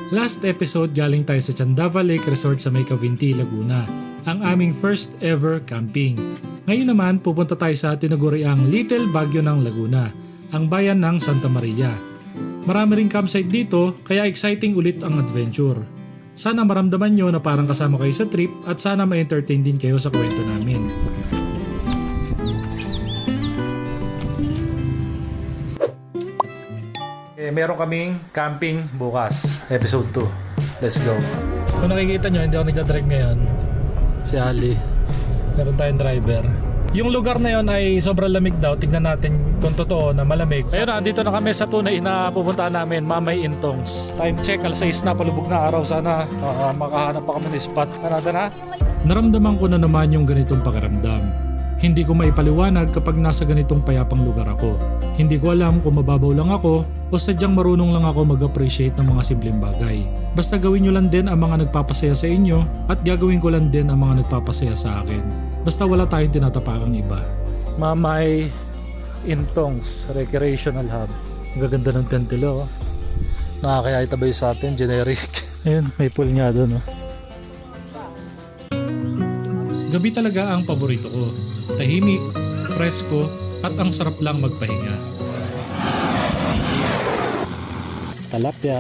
Last episode galing tayo sa Candava Lake Resort sa May Cavinti, Laguna, ang aming first ever camping. Ngayon naman pupunta tayo sa tinaguriang Little Baguio ng Laguna, ang bayan ng Santa Maria. Marami ring campsite dito kaya exciting ulit ang adventure. Sana maramdaman nyo na parang kasama kayo sa trip at sana ma-entertain din kayo sa kwento namin. Meron kaming camping bukas, episode 2. Let's go. Kung nakikita nyo, hindi ako nagdadrive ngayon. Si Ali. Meron tayong driver. Yung lugar na yon ay sobrang lamig daw. Tignan natin kung totoo na malamig. Ayun na, dito na kami sa tunay na pupuntahan namin, Mamay Intongs. Time check, alas 6 na, palubog na araw. Sana makahanap pa kami ng spot. Kanada na. Naramdaman ko na naman yung ganitong pakiramdam. Hindi ko maipaliwanag kapag nasa ganitong payapang lugar ako. Hindi ko alam kung mababaw lang ako o sadyang marunong lang ako mag-appreciate ng mga simpleng bagay. Basta gawin nyo lang din ang mga nagpapasaya sa inyo at gagawin ko lang din ang mga nagpapasaya sa akin. Basta wala tayong tinatapakang iba. Mamay Intongs Recreational Hub. Ang gaganda ng kantilo. Nakakaya itabay sa atin, generic. Ayun, may pool nga doon. Gabi talaga ang paborito ko. Tahimik, presko, at ang sarap lang magpahinga. Talapya.